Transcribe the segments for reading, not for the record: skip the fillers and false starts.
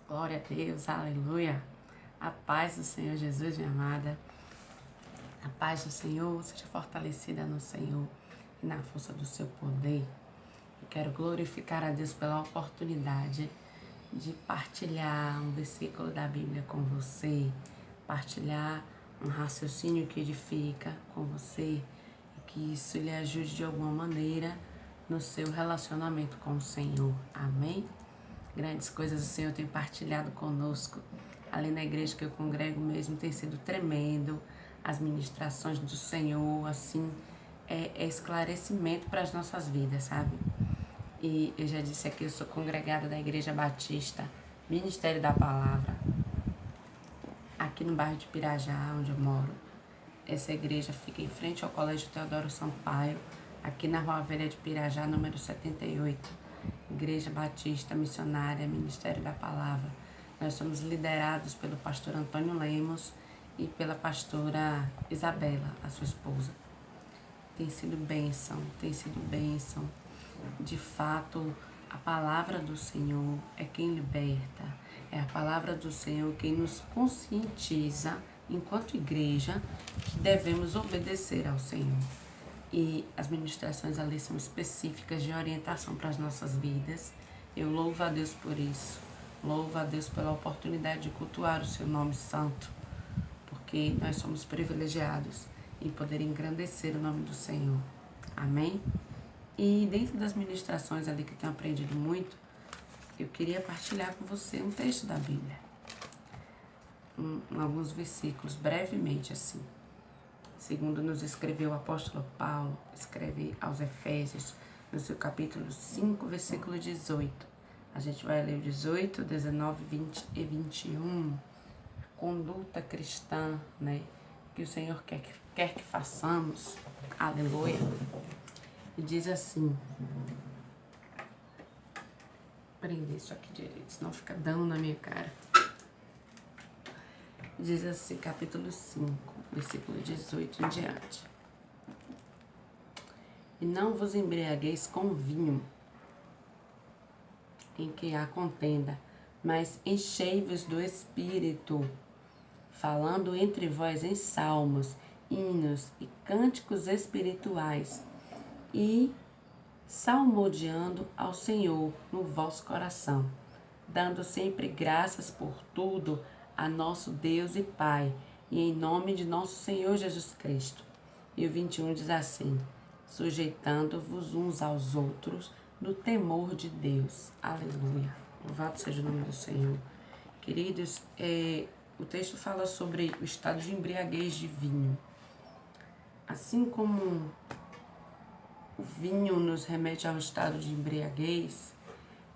Glória a Deus, aleluia. A paz do Senhor Jesus, minha amada. A paz do Senhor seja fortalecida no Senhor e na força do seu poder. Eu quero glorificar a Deus pela oportunidade de partilhar um versículo da Bíblia com você, partilhar um raciocínio que edifica com você e que isso lhe ajude de alguma maneira no seu relacionamento com o Senhor. Amém? Grandes coisas o Senhor tem partilhado conosco. Ali na igreja que eu congrego mesmo tem sido tremendo. As ministrações do Senhor, assim, é esclarecimento para as nossas vidas, sabe? E eu já disse aqui, eu sou congregada da Igreja Batista, Ministério da Palavra, aqui no bairro de Pirajá, onde eu moro. Essa igreja fica em frente ao Colégio Teodoro Sampaio, aqui na Rua Velha de Pirajá, número 78. Igreja Batista Missionária, Ministério da Palavra. Nós somos liderados pelo pastor Antônio Lemos e pela pastora Isabela, a sua esposa. Tem sido bênção, tem sido bênção. De fato, a palavra do Senhor é quem liberta. É a palavra do Senhor quem nos conscientiza, enquanto igreja, que devemos obedecer ao Senhor. E as ministrações ali são específicas de orientação para as nossas vidas. Eu louvo a Deus por isso. Louvo a Deus pela oportunidade de cultuar o seu nome santo, porque nós somos privilegiados em poder engrandecer o nome do Senhor. Amém? E dentro das ministrações ali que eu tenho aprendido muito, eu queria partilhar com você um texto da Bíblia. Alguns versículos, brevemente assim. Segundo nos escreveu o apóstolo Paulo, escreve aos Efésios, no seu capítulo 5, versículo 18. A gente vai ler o 18, 19, 20 e 21. Conduta cristã, né? Que o Senhor quer que façamos. Aleluia. E diz assim. Prender isso aqui direito, senão fica dando na minha cara. Diz assim, capítulo 5, versículo 18 em diante. E não vos embriagueis com vinho, em que há contenda, mas enchei-vos do Espírito, falando entre vós em salmos, hinos e cânticos espirituais, e salmodiando ao Senhor no vosso coração, dando sempre graças por tudo a nosso Deus e Pai, e em nome de nosso Senhor Jesus Cristo. E o 21 diz assim: sujeitando-vos uns aos outros no temor de Deus. Aleluia. Louvado seja o nome do Senhor. Queridos, o texto fala sobre o estado de embriaguez de vinho. Assim como o vinho nos remete ao estado de embriaguez,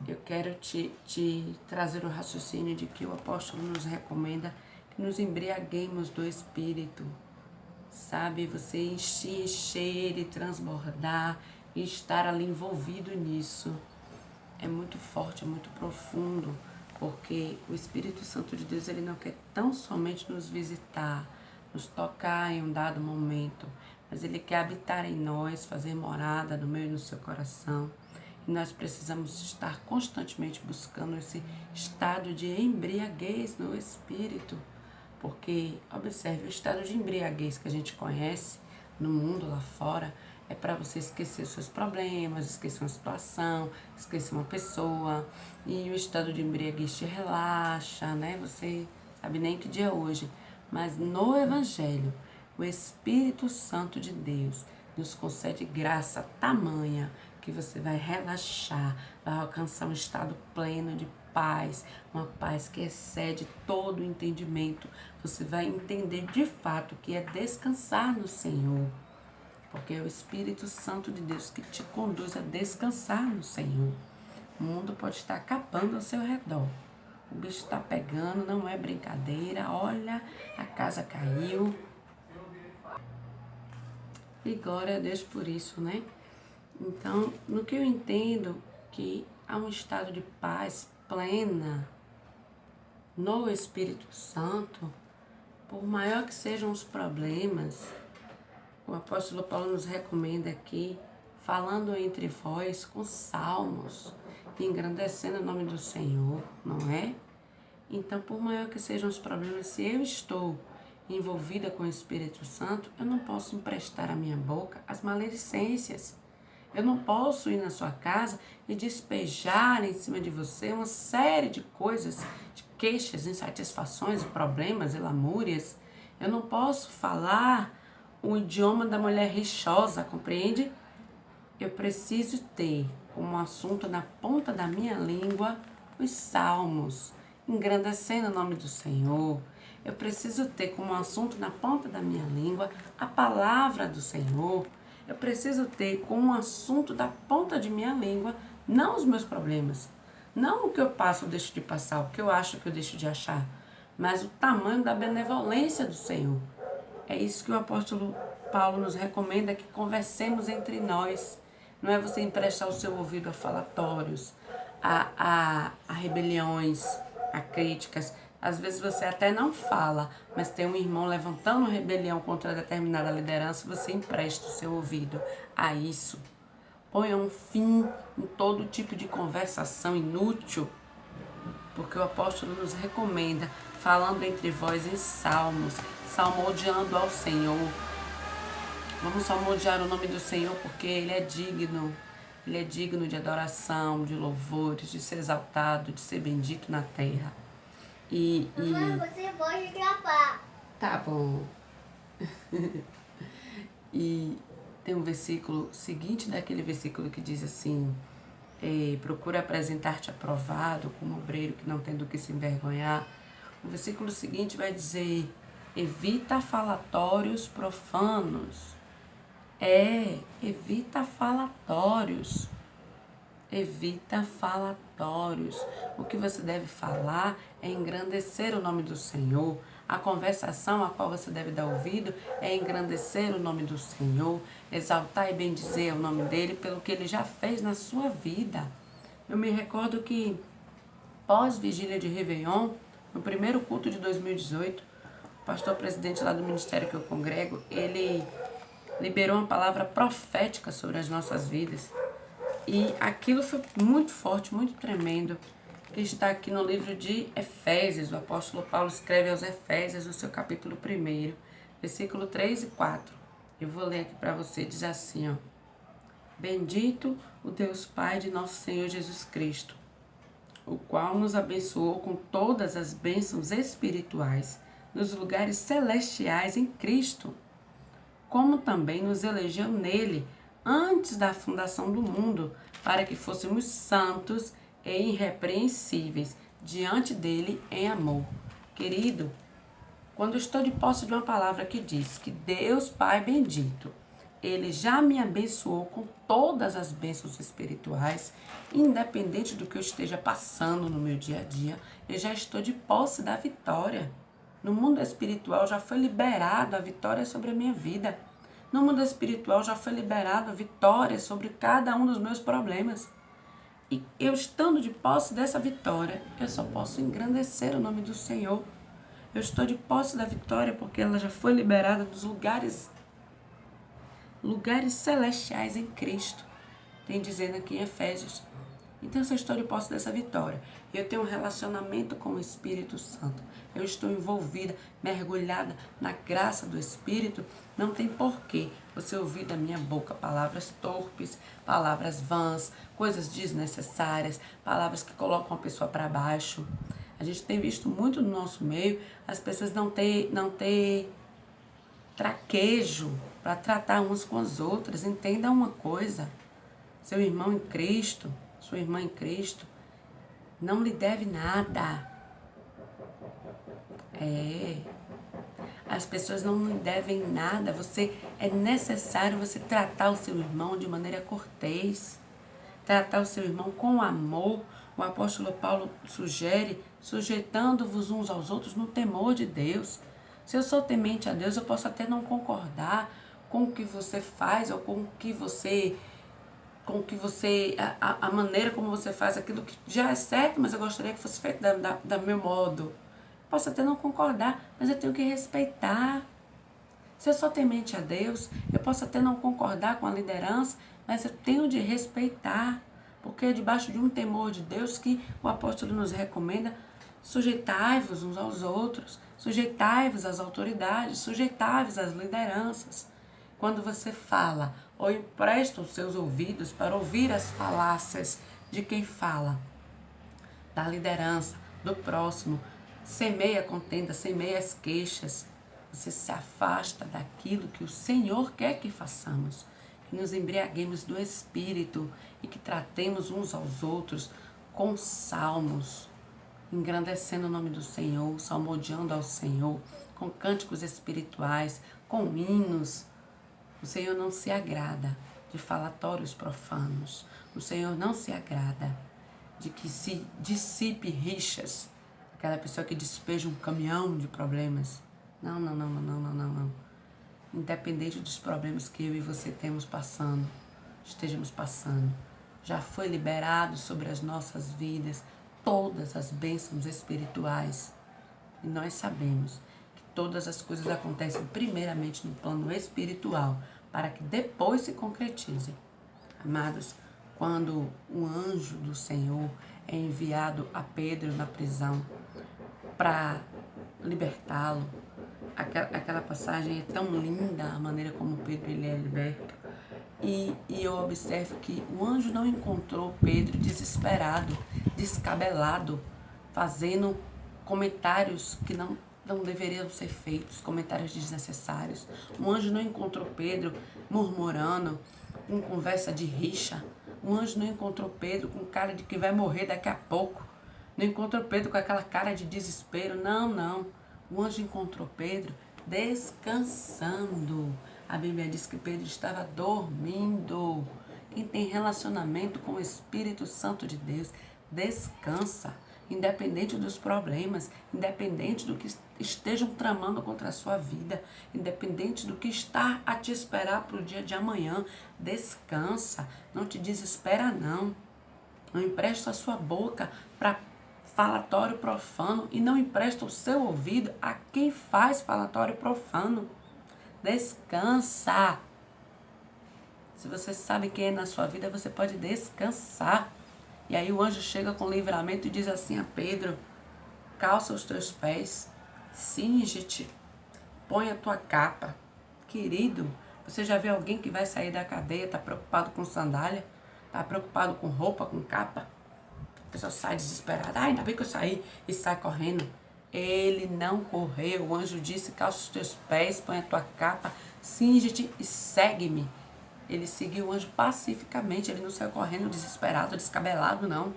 eu quero te trazer o raciocínio de que o apóstolo nos recomenda que nos embriaguemos do Espírito, sabe? Você encher e transbordar e estar ali envolvido nisso. É muito forte, é muito profundo, porque o Espírito Santo de Deus, ele não quer tão somente nos visitar, nos tocar em um dado momento, mas ele quer habitar em nós, fazer morada no meu e no seu coração. E nós precisamos estar constantemente buscando esse estado de embriaguez no Espírito. Porque, observe, o estado de embriaguez que a gente conhece no mundo lá fora é para você esquecer os seus problemas, esquecer uma situação, esquecer uma pessoa. E o estado de embriaguez te relaxa, né? Você sabe nem que dia é hoje. Mas no Evangelho, o Espírito Santo de Deus nos concede graça tamanha que você vai relaxar, vai alcançar um estado pleno de paz, uma paz que excede todo o entendimento. Você vai entender de fato que é descansar no Senhor, porque é o Espírito Santo de Deus que te conduz a descansar no Senhor. O mundo pode estar acabando ao seu redor. O bicho está pegando, não é brincadeira. Olha, a casa caiu. E glória a Deus por isso, né? Então, no que eu entendo que há um estado de paz plena no Espírito Santo, por maior que sejam os problemas, o apóstolo Paulo nos recomenda aqui, falando entre vós com salmos, engrandecendo o nome do Senhor, não é? Então, por maior que sejam os problemas, se eu estou envolvida com o Espírito Santo, eu não posso emprestar a minha boca às maledicências. Eu não posso ir na sua casa e despejar em cima de você uma série de coisas, de queixas, insatisfações, problemas e lamúrias. Eu não posso falar o idioma da mulher rixosa, compreende? Eu preciso ter como assunto na ponta da minha língua os salmos, engrandecendo o nome do Senhor. Eu preciso ter como assunto na ponta da minha língua a palavra do Senhor. Eu preciso ter como assunto da ponta de minha língua não os meus problemas, não o que eu passo ou deixo de passar, o que eu acho que eu deixo de achar, mas o tamanho da benevolência do Senhor. É isso que o apóstolo Paulo nos recomenda, que conversemos entre nós. Não é você emprestar o seu ouvido a falatórios, a rebeliões, a críticas. Às vezes você até não fala, mas tem um irmão levantando rebelião contra determinada liderança, você empresta o seu ouvido a isso. Ponha um fim em todo tipo de conversação inútil, porque o apóstolo nos recomenda, falando entre vós em salmos, salmodiando ao Senhor. Vamos salmodiar o nome do Senhor porque Ele é digno. Ele é digno de adoração, de louvores, de ser exaltado, de ser bendito na terra. Mamãe, você pode gravar. Tá bom. E tem um versículo seguinte daquele versículo que diz assim: procura apresentar-te aprovado como obreiro que não tem do que se envergonhar. O versículo seguinte vai dizer: evita falatórios profanos. Evita falatórios. Evita falatórios. O que você deve falar é engrandecer o nome do Senhor. A conversação a qual você deve dar ouvido é engrandecer o nome do Senhor, exaltar e bendizer o nome dele pelo que ele já fez na sua vida. Eu me recordo que pós-vigília de Réveillon, no primeiro culto de 2018, o pastor presidente lá do ministério que eu congrego, ele liberou uma palavra profética sobre as nossas vidas. E aquilo foi muito forte, muito tremendo, que está aqui no livro de Efésios. O apóstolo Paulo escreve aos Efésios, no seu capítulo 1, versículo 3 e 4. Eu vou ler aqui para você, diz assim, ó: bendito o Deus Pai de nosso Senhor Jesus Cristo, o qual nos abençoou com todas as bênçãos espirituais nos lugares celestiais em Cristo, como também nos elegeu nele antes da fundação do mundo, para que fôssemos santos e irrepreensíveis diante dele em amor. Querido, quando estou de posse de uma palavra que diz que Deus Pai bendito, Ele já me abençoou com todas as bênçãos espirituais, independente do que eu esteja passando no meu dia a dia, eu já estou de posse da vitória. No mundo espiritual já foi liberada a vitória sobre a minha vida. No mundo espiritual já foi liberada a vitória sobre cada um dos meus problemas. E eu estando de posse dessa vitória, eu só posso engrandecer o nome do Senhor. Eu estou de posse da vitória porque ela já foi liberada dos lugares celestiais em Cristo. Tem dizendo aqui em Efésios. Então, se eu estou de posse dessa vitória, eu tenho um relacionamento com o Espírito Santo, eu estou envolvida, mergulhada na graça do Espírito, não tem porquê você ouvir da minha boca palavras torpes, palavras vãs, coisas desnecessárias, palavras que colocam a pessoa para baixo. A gente tem visto muito no nosso meio as pessoas não ter traquejo para tratar umas com as outras. Entenda uma coisa: seu irmão em Cristo, sua irmã em Cristo, não lhe deve nada. As pessoas não lhe devem nada. É necessário você tratar o seu irmão de maneira cortês, tratar o seu irmão com amor. O apóstolo Paulo sugere, sujeitando-vos uns aos outros no temor de Deus. Se eu sou temente a Deus, eu posso até não concordar com o que você faz ou com a maneira como você faz aquilo que já é certo, mas eu gostaria que fosse feito do meu modo. Posso até não concordar, mas eu tenho que respeitar. Se eu sou temente a Deus, eu posso até não concordar com a liderança, mas eu tenho de respeitar, porque é debaixo de um temor de Deus que o apóstolo nos recomenda Sujeitai-vos uns aos outros, sujeitai-vos às autoridades, sujeitai-vos às lideranças. Quando você fala ou empresta os seus ouvidos para ouvir as falácias de quem fala, da liderança, do próximo, semeia contenda, semeia as queixas, você se afasta daquilo que o Senhor quer que façamos, que nos embriaguemos do Espírito e que tratemos uns aos outros com salmos, engrandecendo o nome do Senhor, salmodiando ao Senhor, com cânticos espirituais, com hinos. O Senhor não se agrada de falatórios profanos. O Senhor não se agrada de que se dissipe rixas, aquela pessoa que despeja um caminhão de problemas. Não. Independente dos problemas que eu e você estejamos passando, já foi liberado sobre as nossas vidas todas as bênçãos espirituais. E nós sabemos que todas as coisas acontecem primeiramente no plano espiritual, para que depois se concretizem. Amados, quando um anjo do Senhor é enviado a Pedro na prisão para libertá-lo, aquela passagem é tão linda, a maneira como Pedro ele é liberto. E eu observo que o anjo não encontrou Pedro desesperado, descabelado, fazendo comentários que não deveriam ser feitos, comentários desnecessários. O anjo não encontrou Pedro murmurando, com conversa de rixa. O anjo não encontrou Pedro com cara de que vai morrer daqui a pouco. Não encontrou Pedro com aquela cara de desespero. Não. O anjo encontrou Pedro descansando. A Bíblia diz que Pedro estava dormindo. Quem tem relacionamento com o Espírito Santo de Deus, descansa. Independente dos problemas, independente do que estejam tramando contra a sua vida, independente do que está a te esperar para o dia de amanhã, descansa. Não te desespera, não. Não empresta a sua boca para falatório profano e não empresta o seu ouvido a quem faz falatório profano. Descansa. Se você sabe quem é na sua vida, você pode descansar. E aí o anjo chega com livramento e diz assim a Pedro: calça os teus pés, cinge-te, põe a tua capa. Querido, você já viu alguém que vai sair da cadeia, está preocupado com sandália, está preocupado com roupa, com capa? A pessoa sai desesperada, ainda bem que eu saí, e sai correndo. Ele não correu. O anjo disse: calça os teus pés, põe a tua capa, cinge-te e segue-me. Ele seguiu o anjo pacificamente, ele não saiu correndo desesperado, descabelado, não.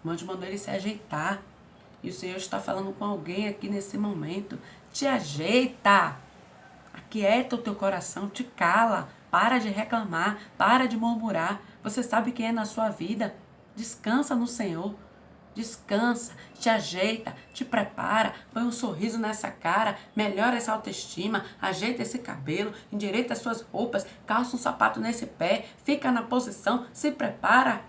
O anjo mandou ele se ajeitar. E o Senhor está falando com alguém aqui nesse momento. Te ajeita. Aquieta o teu coração, te cala. Para de reclamar, para de murmurar. Você sabe quem é na sua vida. Descansa no Senhor. Descansa, te ajeita, te prepara, põe um sorriso nessa cara, melhora essa autoestima, ajeita esse cabelo, endireita as suas roupas, calça um sapato nesse pé, fica na posição, se prepara.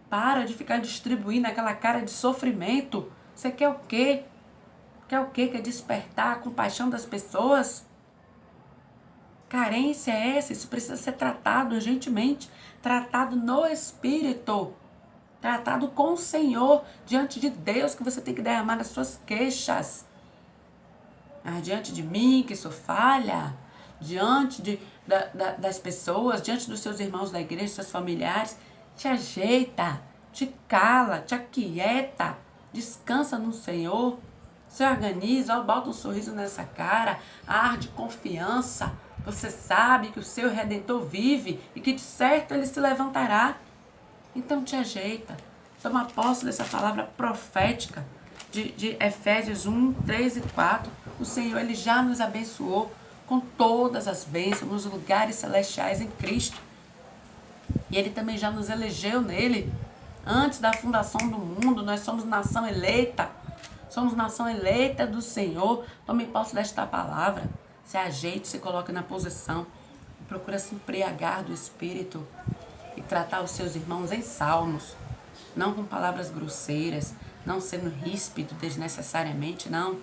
Para de ficar distribuindo aquela cara de sofrimento. Você quer o quê? Quer o quê? Quer despertar a compaixão das pessoas? Carência é essa? Isso precisa ser tratado urgentemente, tratado no Espírito. Tratado com o Senhor, diante de Deus, que você tem que derramar as suas queixas. Mas diante de mim, que sou falha, diante das pessoas, diante dos seus irmãos da igreja, seus familiares, te ajeita, te cala, te aquieta, descansa no Senhor, se organiza, bota um sorriso nessa cara, ar de confiança. Você sabe que o seu Redentor vive e que de certo ele se levantará. Então te ajeita, toma posse dessa palavra profética de Efésios 1, 3 e 4. O Senhor, ele já nos abençoou com todas as bênçãos nos lugares celestiais em Cristo. E ele também já nos elegeu nele. Antes da fundação do mundo, nós somos nação eleita. Somos nação eleita do Senhor. Tome posse desta palavra. Se ajeite, se coloque na posição. Procura se embriagar do Espírito. E tratar os seus irmãos em salmos, não com palavras grosseiras, não sendo ríspido desnecessariamente, não.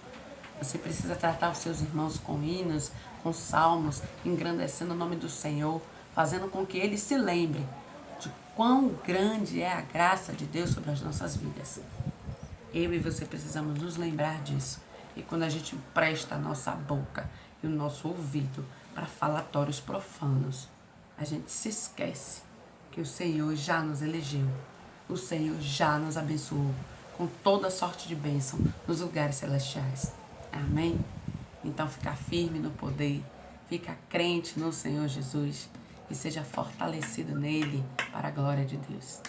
Você precisa tratar os seus irmãos com hinos, com salmos, engrandecendo o nome do Senhor, fazendo com que eles se lembrem de quão grande é a graça de Deus sobre as nossas vidas. Eu e você precisamos nos lembrar disso. E quando a gente presta a nossa boca e o nosso ouvido para falatórios profanos, a gente se esquece que o Senhor já nos elegeu. O Senhor já nos abençoou com toda sorte de bênção nos lugares celestiais. Amém? Então fica firme no poder, fica crente no Senhor Jesus e seja fortalecido nele para a glória de Deus.